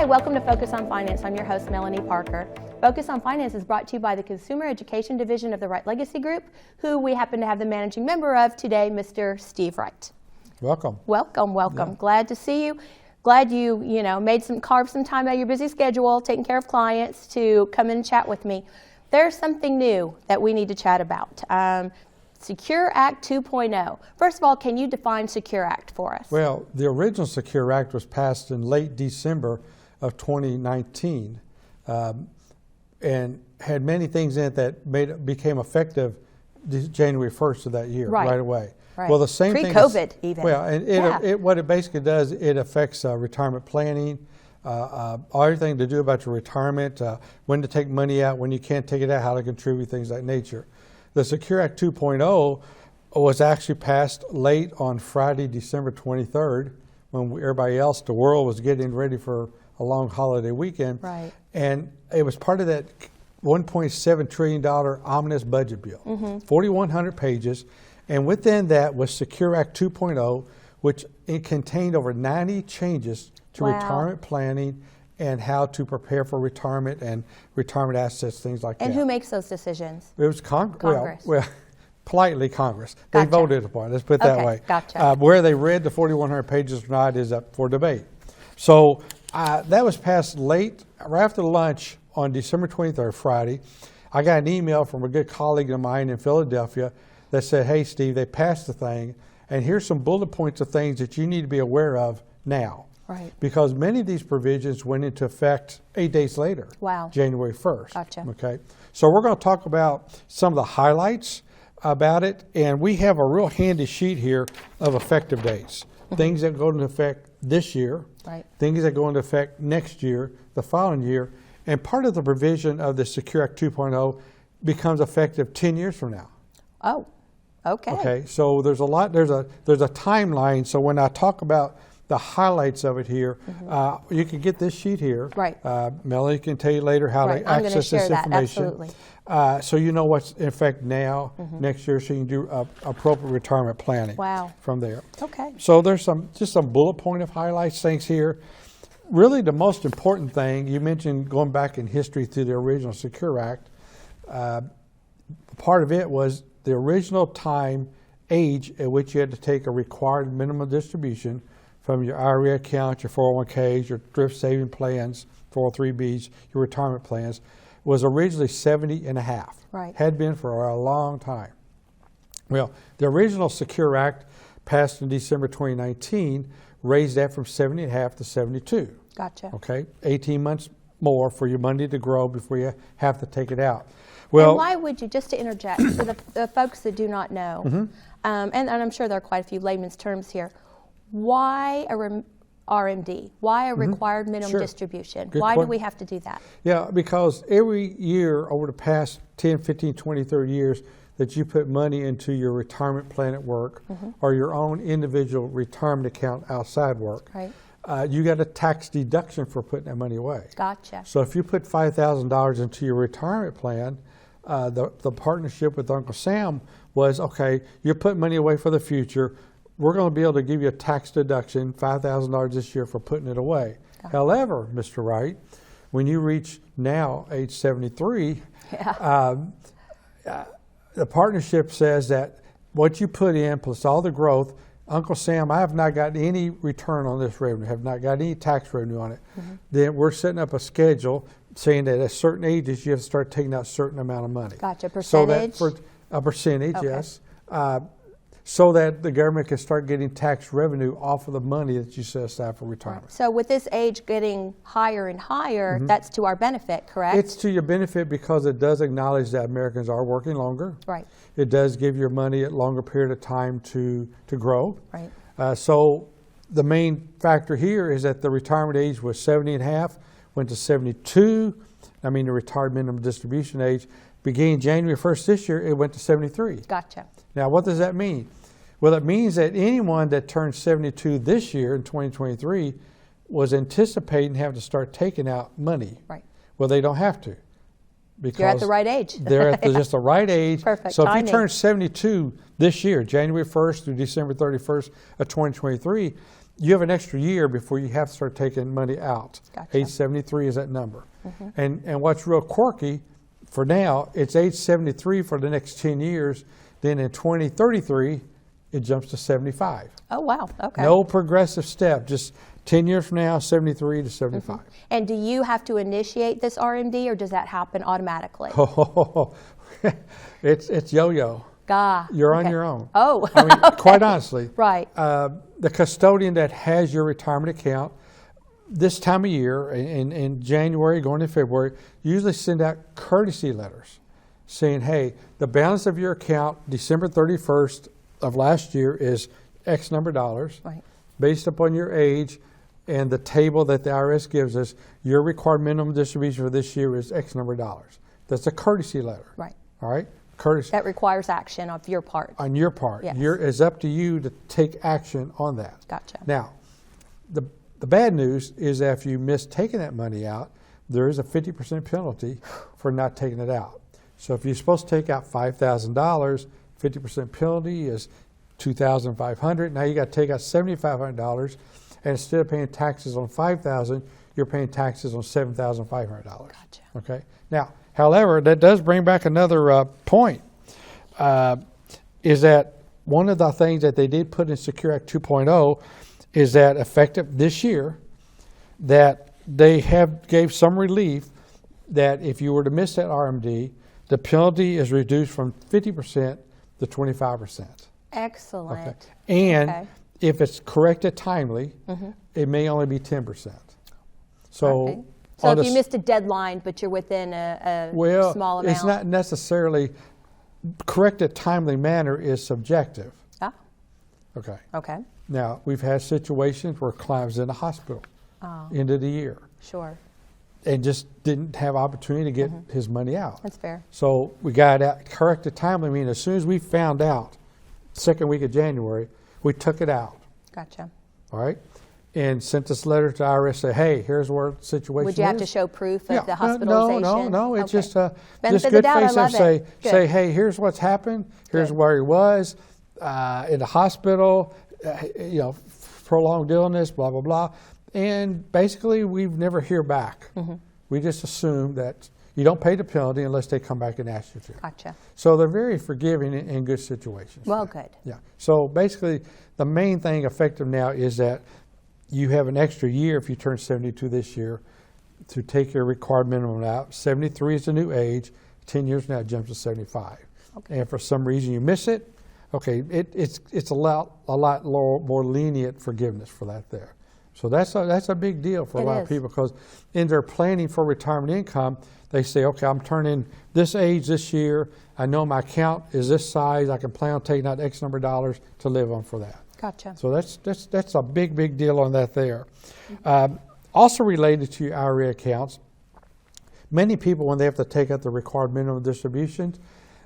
welcome to Focus on Finance. I'm your host, Melanie Parker. Focus on Finance is brought to you by the Consumer Education Division of the Wright Legacy Group, who we happen to have the managing member of today, Mr. Steve Wright. Welcome. Welcome, welcome. Yeah. Glad to see you. Glad you carved some time out of your busy schedule, taking care of clients, to come in and chat with me. There's something new that we need to chat about. Secure Act 2.0. First of all, can you define Secure Act for us? Well, the original Secure Act was passed in late December of 2019 and had many things in it that became effective January 1st of that year, right away. Right. Well, the same thing. Pre-COVID even. Well, and what it basically does, it affects retirement planning, everything to do about your retirement, when to take money out, when you can't take it out, how to contribute, things of that nature. The Secure Act 2.0 was actually passed late on Friday, December 23rd, when everybody else, the world, was getting ready for a long holiday weekend. Right. And it was part of that $1.7 trillion omnibus budget bill, 4,100 pages. And within that was Secure Act 2.0, which it contained over 90 changes to retirement planning and how to prepare for retirement and retirement assets, things like that. And who makes those decisions? It was Congress. Well, politely Congress. Gotcha. They voted upon it, let's put it that way. Gotcha. Where they read the 4,100 pages or not is up for debate. So that was passed late, right after lunch on December 23rd, Friday. I got an email from a good colleague of mine in Philadelphia that said, hey, Steve, they passed the thing, and here's some bullet points of things that you need to be aware of now. Right. Because many of these provisions went into effect 8 days later, January 1st. Gotcha. Okay. So we're going to talk about some of the highlights about it, and we have a real handy sheet here of effective dates. Things that go into effect this year, things that go into effect next year, the following year, and part of the provision of the Secure Act 2.0 becomes effective 10 years from now. Oh, okay. Okay, so there's a timeline, so when I talk about the highlights of it here, you can get this sheet here. Right. Melanie can tell you later how to access this information. Absolutely. So you know what's in effect now, next year, so you can do appropriate retirement planning from there. Okay. So there's just some bullet point of highlights things here. Really the most important thing, you mentioned going back in history through the original Secure Act, part of it was the original age at which you had to take a required minimum distribution from your IRA account, your 401ks, your thrift saving plans, 403bs, your retirement plans, was originally 70 and a half. Right. Had been for a long time. Well, the original Secure Act passed in December 2019 raised that from 70 and a half to 72. Gotcha. Okay, 18 months more for your money to grow before you have to take it out. Well, and why would you, just to interject, for the folks that do not know, and I'm sure there are quite a few layman's terms here, why a RMD? Why a required minimum distribution? Good why point. do we have to do that? Yeah, because every year over the past 10, 15, 20, 30 years that you put money into your retirement plan at work or your own individual retirement account outside work, you got a tax deduction for putting that money away. Gotcha. So if you put $5,000 into your retirement plan, the partnership with Uncle Sam was, okay, you're putting money away for the future. We're going to be able to give you a tax deduction, $5,000 this year for putting it away. Gotcha. However, Mr. Wright, when you reach now age 73, the partnership says that what you put in plus all the growth, Uncle Sam, I have not gotten any return on this revenue, have not got any tax revenue on it. Then we're setting up a schedule saying that at certain ages you have to start taking out a certain amount of money. Gotcha. Percentage? So that for a percentage, yes. So that the government can start getting tax revenue off of the money that you set aside for retirement. So with this age getting higher and higher, that's to our benefit, correct? It's to your benefit because it does acknowledge that Americans are working longer. Right. It does give your money a longer period of time to grow. Right. So the main factor here is that the retirement age was 70 and a half, went to 72. I mean the retired minimum distribution age. Beginning January 1st this year, it went to 73. Gotcha. Now, what does that mean? Well, it means that anyone that turned 72 this year in 2023 was anticipating having to start taking out money. Right. Well, they don't have to. Because you're at the right age. They're at just the right age. Perfect So timing. if you turn 72 this year, January 1st through December 31st of 2023, you have an extra year before you have to start taking money out. Gotcha. Age 73 is that number. And what's real quirky, for now, it's age 73 for the next 10 years. Then in 2033, it jumps to 75. Oh, wow. Okay. No progressive step, just 10 years from now, 73 to 75. And do you have to initiate this RMD, or does that happen automatically? It's yo-yo. You're on your own. Oh. I mean, quite honestly. Right. The custodian that has your retirement account, this time of year, in January going to February, usually send out courtesy letters saying, hey, the balance of your account December 31st of last year is X number of dollars. Right. Based upon your age and the table that the IRS gives us, your required minimum distribution for this year is X number of dollars. That's a courtesy letter. Right. All right? Courtesy. That requires action on your part. On your part. Yes. It's up to you to take action on that. Gotcha. Now, the bad news is that if you miss taking that money out, there is a 50% penalty for not taking it out. So if you're supposed to take out $5,000, 50% penalty is $2,500. Now you got to take out $7,500, and instead of paying taxes on $5,000, you're paying taxes on $7,500. Gotcha. Okay. Now, however, that does bring back another point. Is that one of the things that they did put in Secure Act 2.0 is that effective this year, that they gave some relief that if you were to miss that RMD, the penalty is reduced from 50% to 25%. Excellent. Okay. And if it's corrected timely, it may only be 10%. So, so if you missed a deadline, but you're within a small amount. It's not necessarily corrected timely manner is subjective. Ah. Okay. Okay. Now, we've had situations where a client was in the hospital end of the year. Sure. And just didn't have opportunity to get his money out. That's fair. So we got out, corrected timely, I mean, as soon as we found out, second week of January, we took it out. Gotcha. All right? And sent this letter to IRS, say, hey, here's where the situation is. Would you have to show proof of the hospitalization? No. It's just Benefit good of the doubt, face I of love say, hey, here's what's happened. Here's where he was in the hospital, prolonged illness, blah, blah, blah. And basically, we've never hear back. We just assume that you don't pay the penalty unless they come back and ask you to. Gotcha. So they're very forgiving in good situations. Well, good. Yeah. So basically, the main thing effective now is that you have an extra year if you turn 72 this year to take your required minimum out. 73 is the new age. 10 years now it jumps to 75. Okay. And if for some reason you miss it, okay, it's a lot more lenient forgiveness for that there. So that's a big deal for a lot of people, because in their planning for retirement income, they say, okay, I'm turning this age this year. I know my account is this size. I can plan on taking out X number of dollars to live on for that. Gotcha. So that's a big deal on that there. Also related to your IRA accounts, many people, when they have to take out the required minimum distributions,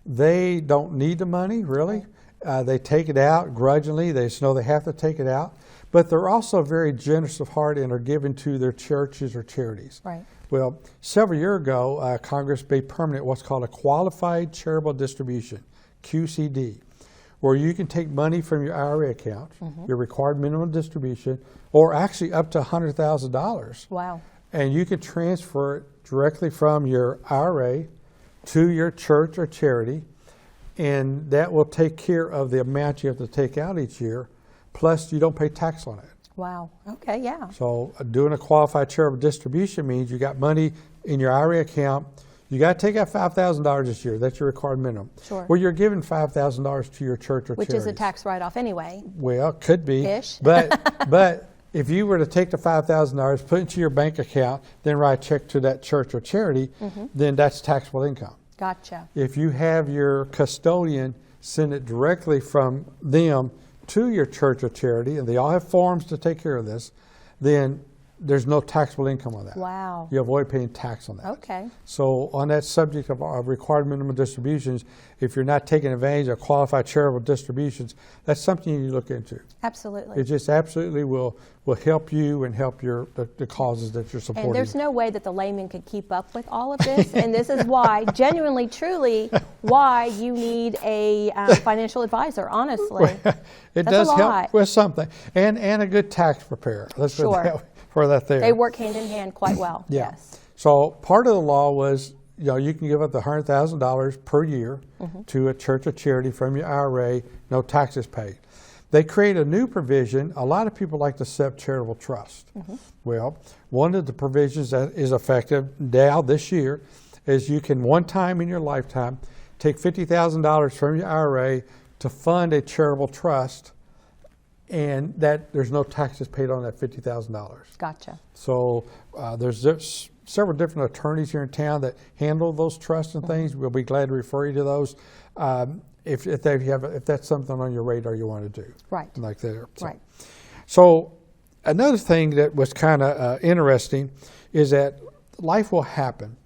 they don't need the money, really. They take it out grudgingly. They just know they have to take it out. But they're also very generous of heart and are given to their churches or charities. Right. Well, several years ago, Congress made permanent what's called a qualified charitable distribution, QCD, where you can take money from your IRA account, your required minimum distribution, or actually up to $100,000. Wow. And you can transfer it directly from your IRA to your church or charity, and that will take care of the amount you have to take out each year, plus you don't pay tax on it. Wow. Okay, yeah. So doing a qualified charitable distribution means you got money in your IRA account. You got to take out $5,000 this year. That's your required minimum. Sure. Well, you're giving $5,000 to your church or charity. Which is a tax write-off anyway. Well, could be. Ish. But if you were to take the $5,000, put it into your bank account, then write a check to that church or charity, then that's taxable income. Gotcha. If you have your custodian send it directly from them to your church or charity, and they all have forms to take care of this, then there's no taxable income on that. Wow. You avoid paying tax on that. Okay. So on that subject of required minimum distributions, if you're not taking advantage of qualified charitable distributions, that's something you look into. Absolutely. It just absolutely will help you and help the causes that you're supporting. And there's no way that the layman could keep up with all of this, and this is why, genuinely, truly, why you need a financial advisor, honestly. It That's does a lot. help with something. And a good tax preparer. Let's put Sure. that for that there. They work hand in hand quite well, Yeah. yes. So part of the law was, you can give up the $100,000 per year to a church or charity from your IRA, no taxes paid. They create a new provision. A lot of people like to set up charitable trust. Well, one of the provisions that is effective now this year is you can one time in your lifetime take $50,000 from your IRA to fund a charitable trust, and that there's no taxes paid on that $50,000. Gotcha. So there's several different attorneys here in town that handle those trusts and things. We'll be glad to refer you to those if that's something on your radar you want to do. Right. Like there. So. Right. So another thing that was kind of interesting is that life will happen.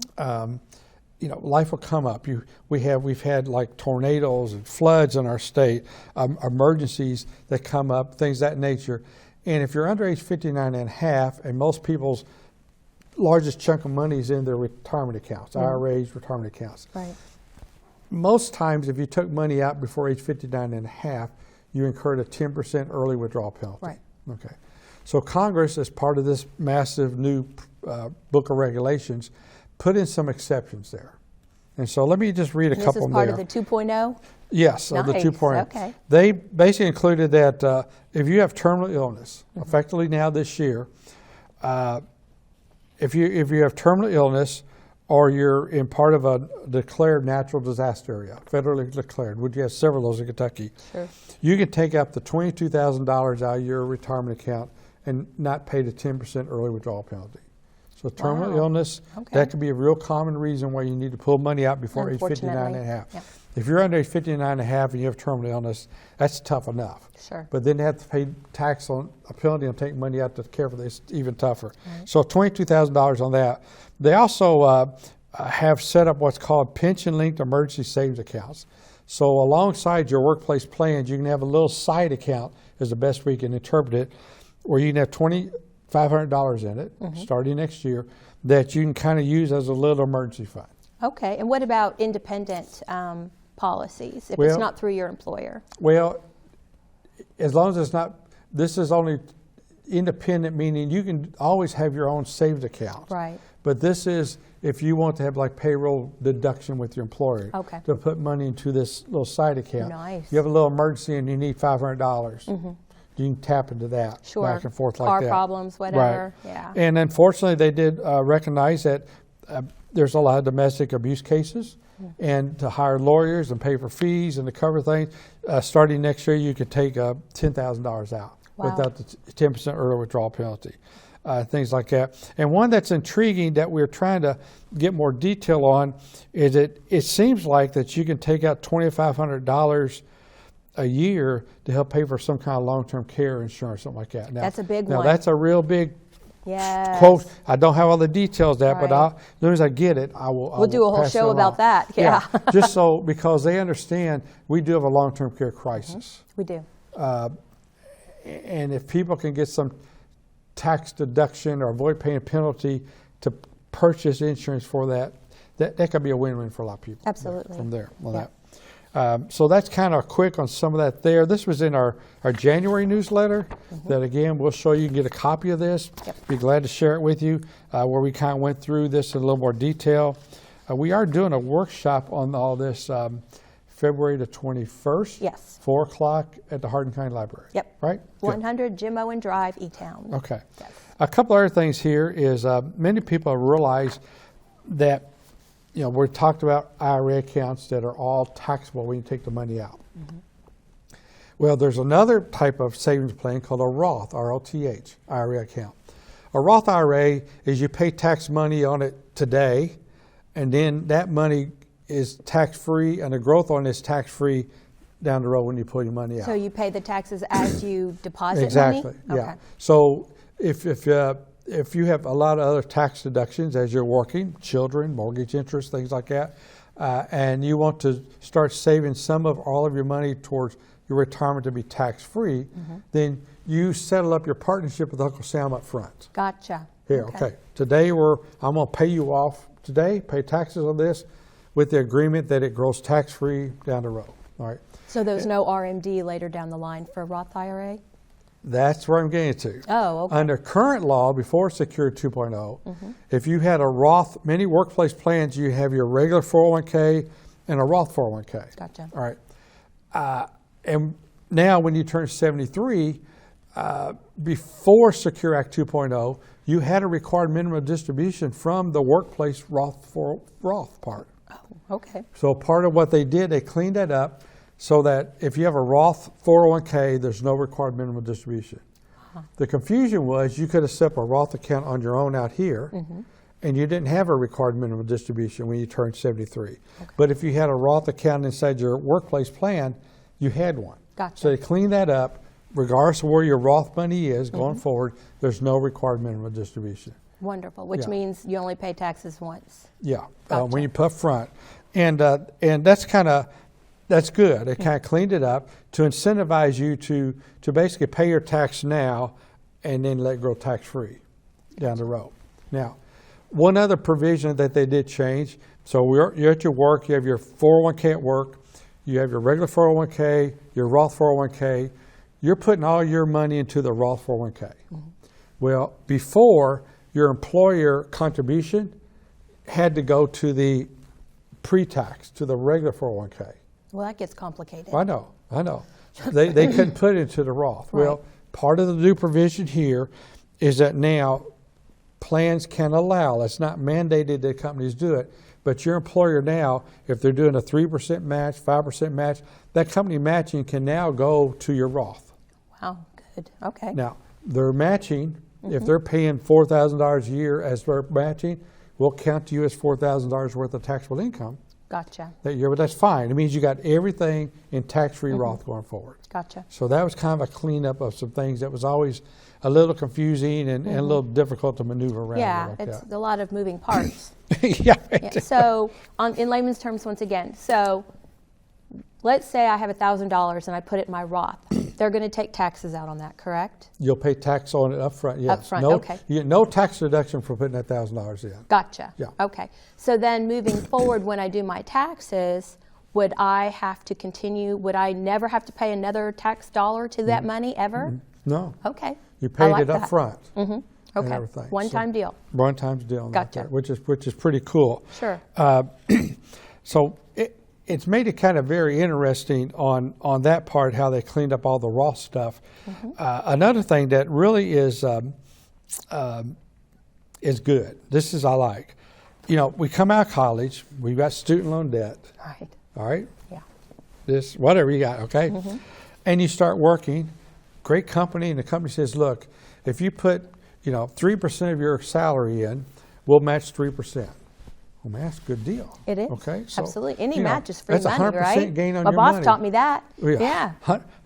Life will come up. We've had like tornadoes and floods in our state, emergencies that come up, things of that nature. And if you're under age 59 and a half, and most people's largest chunk of money is in their retirement accounts, IRAs, retirement accounts. Right. Most times, if you took money out before age 59 and a half, you incurred a 10% early withdrawal penalty. Right. Okay. So Congress, as part of this massive new book of regulations, put in some exceptions there. And so let me just read a couple This is there. part of the 2.0? Yes, of the Nice. 2.0. Okay. They basically included that if you have terminal illness, effectively now this year, if you have terminal illness or you're in part of a declared natural disaster area, federally declared, which you have several of those in Kentucky, Sure. you can take up to $22,000 out of your retirement account and not pay the 10% early withdrawal penalty. So terminal Wow. illness, Okay. that could be a real common reason why you need to pull money out before age 59 and a half. Yep. If you're under age 59 and a half and you have terminal illness, that's tough enough. Sure. But then they have to pay tax on a penalty on taking money out to care for this, even tougher. Right. So $22,000 on that. They also have set up what's called pension-linked emergency savings accounts. So alongside your workplace plans, you can have a little side account, is the best we can interpret it, where you can have $2,500 in it, starting next year, that you can kind of use as a little emergency fund. Okay. And what about independent policies, if Well, it's not through your employer? Well, as long as it's not, this is only independent, meaning you can always have your own savings account. Right. But this is if you want to have like payroll deduction with your employer Okay. to put money into this little side account. Nice. You have a little emergency and you need $500. You can tap into that Sure. back and forth like Car that. problems, whatever. Right. Yeah. And unfortunately, they did recognize that there's a lot of domestic abuse cases, and to hire lawyers and pay for fees and to cover things, starting next year, you could take $10,000 out without the 10% early withdrawal penalty. Things like that. And one that's intriguing that we're trying to get more detail on is it seems like that you can take out $2,500 a year to help pay for some kind of long-term care insurance, something like that. Now, That's a big now one. that's a real big Yes. quote. I don't have all the details of that, but Right. as soon as I get it, I will. We'll do a whole show about that. Yeah. Just so, because they understand we do have a long-term care crisis. We do. And if people can get some tax deduction or avoid paying a penalty to purchase insurance for that could be a win-win for a lot of people. Absolutely. From there on Yeah. that. So that's kind of quick on some of that there. This was in our January newsletter that, again, we'll show you. You can get a copy of this. Yep. Be glad to share it with you, where we kind of went through this in a little more detail. We are doing a workshop on all this February the 21st. Yes. 4 o'clock at the Hardin County Library. Yep. Right? Good. 100 Jim Owen Drive, E-Town. Okay. Yes. A couple other things here is many people realize that, we talked about IRA accounts that are all taxable when you take the money out. Well, there's another type of savings plan called a Roth, R-O-T-H, IRA account. A Roth IRA is you pay tax money on it today, and then that money is tax-free, and the growth on it is tax-free down the road when you pull your money out. So you pay the taxes as you deposit Exactly, money? yeah. So if you have a lot of other tax deductions as you're working, children, mortgage interest, things like that, and you want to start saving some of all of your money towards your retirement to be tax-free, then you settle up your partnership with Uncle Sam up front. Gotcha. Here, okay. Today I'm going to pay you off today, pay taxes on this, with the agreement that it grows tax-free down the road. All right. So there's no RMD later down the line for a Roth IRA? That's where I'm getting to. Oh, okay. Under current law, before Secure 2.0, if you had a Roth, many workplace plans, you have your regular 401k and a Roth 401k. Gotcha. All right. And now when you turn 73, before Secure Act 2.0, you had a required minimum distribution from the workplace Roth part. Oh, okay. So part of what they did, they cleaned that up so that if you have a Roth 401k, there's no required minimum distribution. The confusion was you could have set up a Roth account on your own out here, and you didn't have a required minimum distribution when you turned 73. Okay. But if you had a Roth account inside your workplace plan, you had one. Gotcha. So they cleaned that up. Regardless of where your Roth money is going forward, there's no required minimum distribution. Wonderful, which means you only pay taxes once. Yeah, Gotcha. when you put front. And that's that's good. It kind of cleaned it up to incentivize you to basically pay your tax now and then let it grow tax-free down the road. Now, one other provision that they did change, so you're at your work, you have your 401k at work, you have your regular 401k, your Roth 401k, you're putting all your money into the Roth 401k. Well, before, your employer contribution had to go to the pre-tax, to the regular 401k. Well, that gets complicated. I know. They couldn't put it into the Roth. Right. Well, part of the new provision here is that now plans can allow, it's not mandated that companies do it, but your employer now, if they're doing a 3% match, 5% match, that company matching can now go to your Roth. Wow, good. Okay. Now, they're matching, if they're paying $4,000 a year as their matching, we'll count to you as $4,000 worth of taxable income Gotcha. that year, but that's fine. It means you got everything in tax-free Roth going forward. Gotcha. So that was kind of a cleanup of some things that was always a little confusing and a little difficult to maneuver around. Yeah, like it's that. a lot of moving parts. Yeah. Yeah, so, in layman's terms, once again, so let's say I have $1,000 and I put it in my Roth. They're going to take taxes out on that, correct? You'll pay tax on it up front, yes. Up front, no, okay. You get no tax deduction for putting that $1,000 in. Gotcha. Yeah. Okay. So then moving forward, when I do my taxes, would I have to continue? Would I never have to pay another tax dollar to that money ever? No. Okay. You paid like it up that. front. Okay. everything. One-time deal. One-time deal. Gotcha. Like that, which is pretty cool. Sure. So it's made it kind of very interesting on that part, how they cleaned up all the Roth stuff. Another thing that really is good. This is I like. You know, we come out of college, we've got student loan debt. Right. All right. Yeah. This whatever you got, okay, and you start working. Great company, and the company says, look, if you put 3% of your salary in, we'll match 3%. Well, man, that's a good deal. It is. Okay, so absolutely. Any match is free that's money, 100% right? gain on My your boss money. taught me that. Yeah.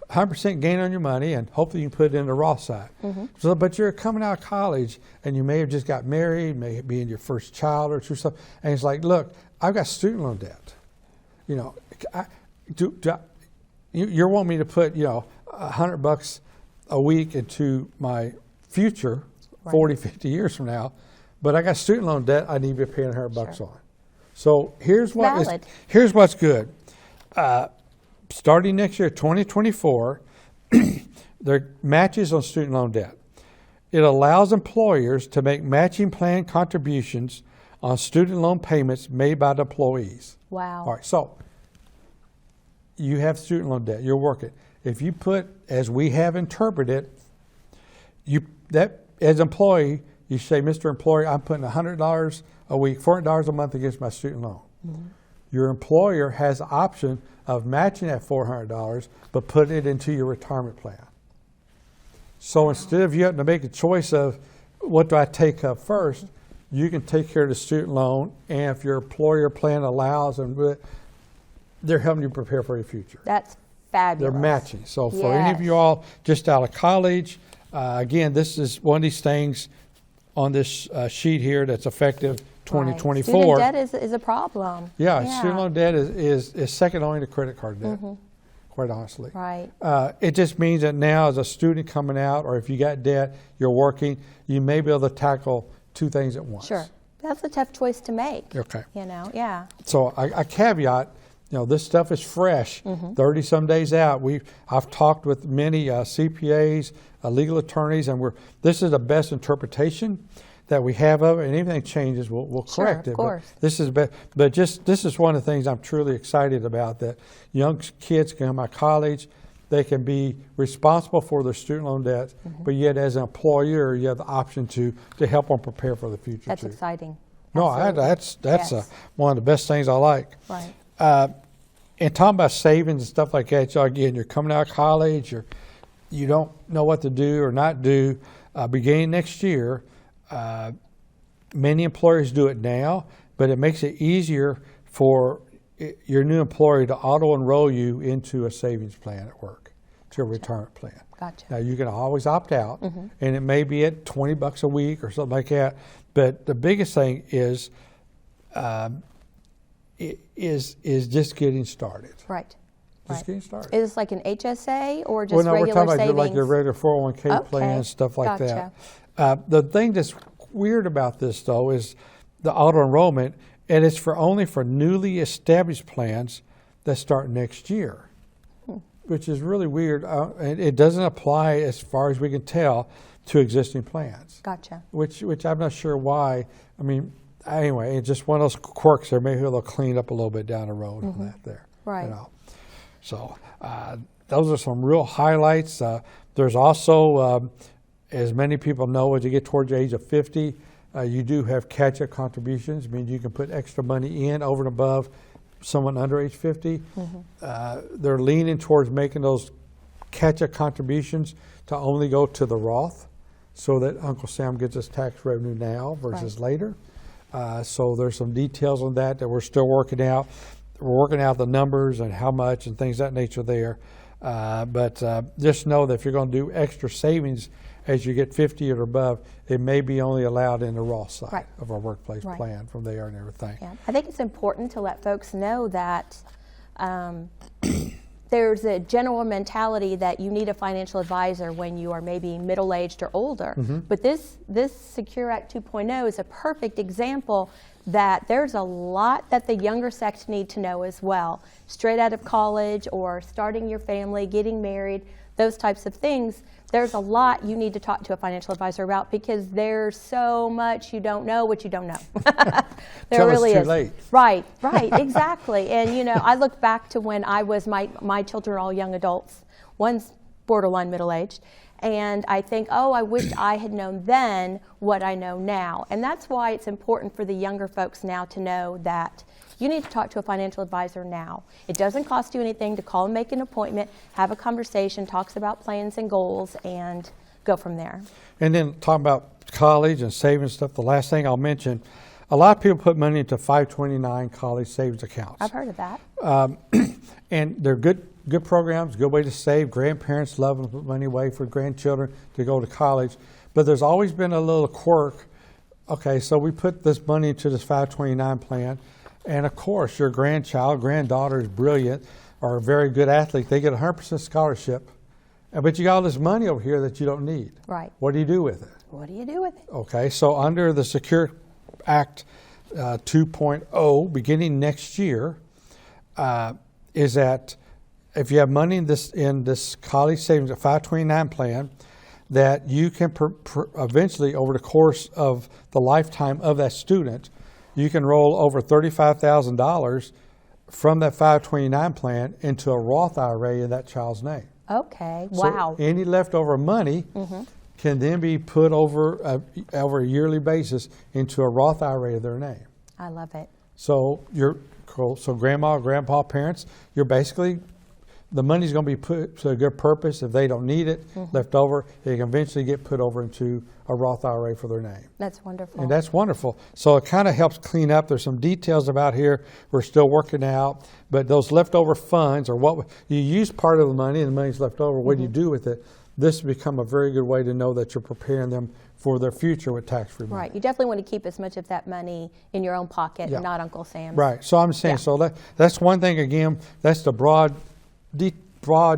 100% gain on your money, and hopefully you can put it in the Roth side. So, but you're coming out of college, and you may have just got married, may be in your first child or something, and it's like, look, I've got student loan debt. You're wanting me to put $100 a week into my future, 40, 50 years from now, but I got student loan debt I need to be paying $100 on. So here's what's good. Starting next year, 2024, there are matches on student loan debt. It allows employers to make matching plan contributions on student loan payments made by the employees. Wow. All right, so you have student loan debt, you're working. If you put, as we have interpreted, as an employee, you say, Mr. Employer, I'm putting $100 a week, $400 a month against my student loan. Your employer has the option of matching that $400, but putting it into your retirement plan. So instead of you having to make a choice of what do I take up first, you can take care of the student loan, and if your employer plan allows, and they're helping you prepare for your future. That's fabulous. They're matching. So for any of you all just out of college, Again, this is one of these things on this sheet here that's effective 2024. Student debt is a problem. Yeah, student loan debt is second only to credit card debt, quite honestly. Right. It just means that now as a student coming out, or if you got debt, you're working, you may be able to tackle two things at once. Sure. That's a tough choice to make. Okay. Yeah. So I caveat, this stuff is fresh, 30 some days out. I've talked with many CPAs, legal attorneys, and this is the best interpretation that we have of it, and anything changes, we'll correct it. Of course. But this is one of the things I'm truly excited about, that young kids can come out of college, they can be responsible for their student loan debt, but yet as an employer, you have the option to help them prepare for the future. That's too. exciting. No, Absolutely. that's Yes. one of the best things I like. Right. And talking about savings and stuff like that, again, you're coming out of college, you don't know what to do or not do. Beginning next year, many employers do it now, but it makes it easier for your new employer to auto-enroll you into a savings plan at work, to a retirement plan. Gotcha. Now, you can always opt out, and it may be at $20 a week or something like that, but the biggest thing is just getting started. Right. Just getting started. Is this like an HSA or just Well, no, regular we're talking savings? about like your regular 401k plan, stuff like Gotcha. that. The thing that's weird about this, though, is the auto-enrollment, and it's only for newly established plans that start next year, which is really weird. And it doesn't apply, as far as we can tell, to existing plans. Gotcha. Which I'm not sure why. I mean, anyway, it's just one of those quirks there. Maybe they'll clean up a little bit down the road on that there. Right. So those are some real highlights. There's also, as many people know, as you get towards the age of 50, you do have catch-up contributions. I mean, you can put extra money in over and above someone under age 50. They're leaning towards making those catch-up contributions to only go to the Roth, so that Uncle Sam gets his tax revenue now versus later. So there's some details on that we're still working out. We're working out the numbers and how much and things of that nature there. But just know that if you're going to do extra savings as you get 50 or above, it may be only allowed in the Roth side of our workplace plan from there and everything. Yeah. I think it's important to let folks know that there's a general mentality that you need a financial advisor when you are maybe middle-aged or older. But this Secure Act 2.0 is a perfect example that there's a lot that the younger sex need to know as well. Straight out of college or starting your family, getting married, those types of things. There's a lot you need to talk to a financial advisor about, because there's so much you don't know what you don't know. There really is. Too late. Right, exactly. And I look back to when I was, my children are all young adults. One's borderline middle-aged. And I think, I wish I had known then what I know now. And that's why it's important for the younger folks now to know that you need to talk to a financial advisor now. It doesn't cost you anything to call and make an appointment, have a conversation, talks about plans and goals, and go from there. And then talking about college and savings stuff, the last thing I'll mention, a lot of people put money into 529 college savings accounts. I've heard of that. And they're good programs, good way to save. Grandparents love to put money away for grandchildren to go to college. But there's always been a little quirk. Okay, so we put this money into this 529 plan, and of course your granddaughter is brilliant or a very good athlete. They get 100% scholarship, but you got all this money over here that you don't need. Right. What do you do with it? What do you do with it? Okay, so under the Secure Act 2.0, beginning next year, is that if you have money in this college savings at 529 plan, that you can eventually, over the course of the lifetime of that student, you can roll over $35,000 from that 529 plan into a Roth IRA in that child's name. Okay, wow. So any leftover money can then be put over a yearly basis into a Roth IRA of their name. I love it. So grandma, grandpa, parents, you're basically, the money's going to be put to a good purpose. If they don't need it, left over, it can eventually get put over into a Roth IRA for their name. That's wonderful. And that's wonderful. So it kind of helps clean up. There's some details about here we're still working out, but those leftover funds, or what you use part of the money and the money's left over, what do you do with it? this has become a very good way to know that you're preparing them for their future with tax-free money. Right. You definitely want to keep as much of that money in your own pocket and not Uncle Sam's. Right. So I'm saying, that's one thing, again, that's the broad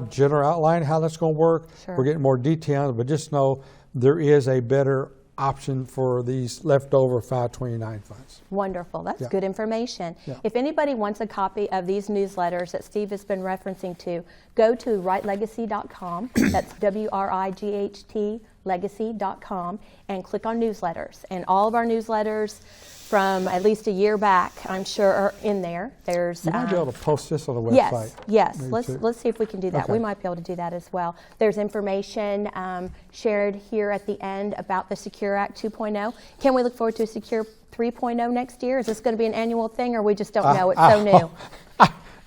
general outline how that's going to work. Sure. We're getting more detail, but just know there is a better option for these leftover 529 funds. Wonderful. That's good information. Yeah. If anybody wants a copy of these newsletters that Steve has been referencing to, go to writelegacy.com. That's WRIGHT legacy.com, and click on newsletters. And all of our newsletters from at least a year back, I'm sure, are in there. There's You might be able to post this on the website. Yes. maybe Let's too. see if we can do that. Okay. We might be able to do that as well. There's information shared here at the end about the Secure Act 2.0. Can we look forward to a Secure 3.0 next year? Is this going to be an annual thing, or we just don't know? It's so new.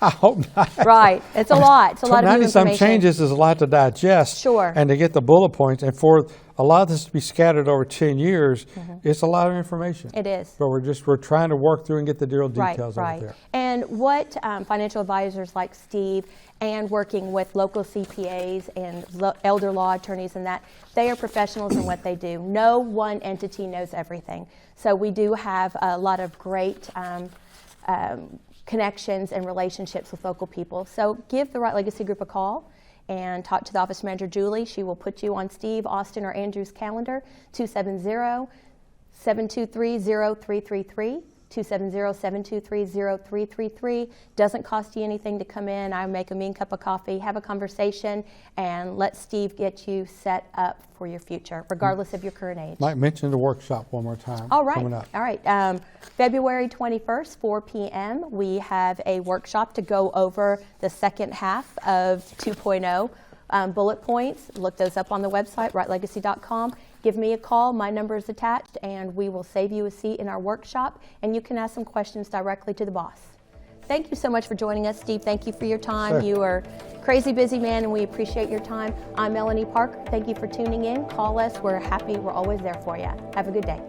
I hope not. Right. It's a lot. It's a lot of new 90-some information. changes is a lot to digest. Sure. And to get the bullet points, and for a lot of this to be scattered over 10 years, it's a lot of information. It is. But we're trying to work through and get the real details right. over there. And what financial advisors like Steve and working with local CPAs and elder law attorneys and that, they are professionals in what they do. No one entity knows everything. So we do have a lot of great connections and relationships with local people. So give the Right Legacy Group a call and talk to the office manager, Julie. She will put you on Steve, Austin, or Andrew's calendar, 270-723-0333, 270-723-0333. Doesn't cost you anything to come in. I make a mean cup of coffee, have a conversation, and let Steve get you set up for your future, regardless of your current age. Might mention the workshop one more time. All right. Coming up. All right. February 21st, 4 p.m., we have a workshop to go over the second half of 2.0 bullet points. Look those up on the website, writelegacy.com. Give me a call. My number is attached, and we will save you a seat in our workshop, and you can ask some questions directly to the boss. Thank you so much for joining us, Steve. Thank you for your time. Sure. You are a crazy busy man, and we appreciate your time. I'm Melanie Parker. Thank you for tuning in. Call us. We're happy. We're always there for you. Have a good day.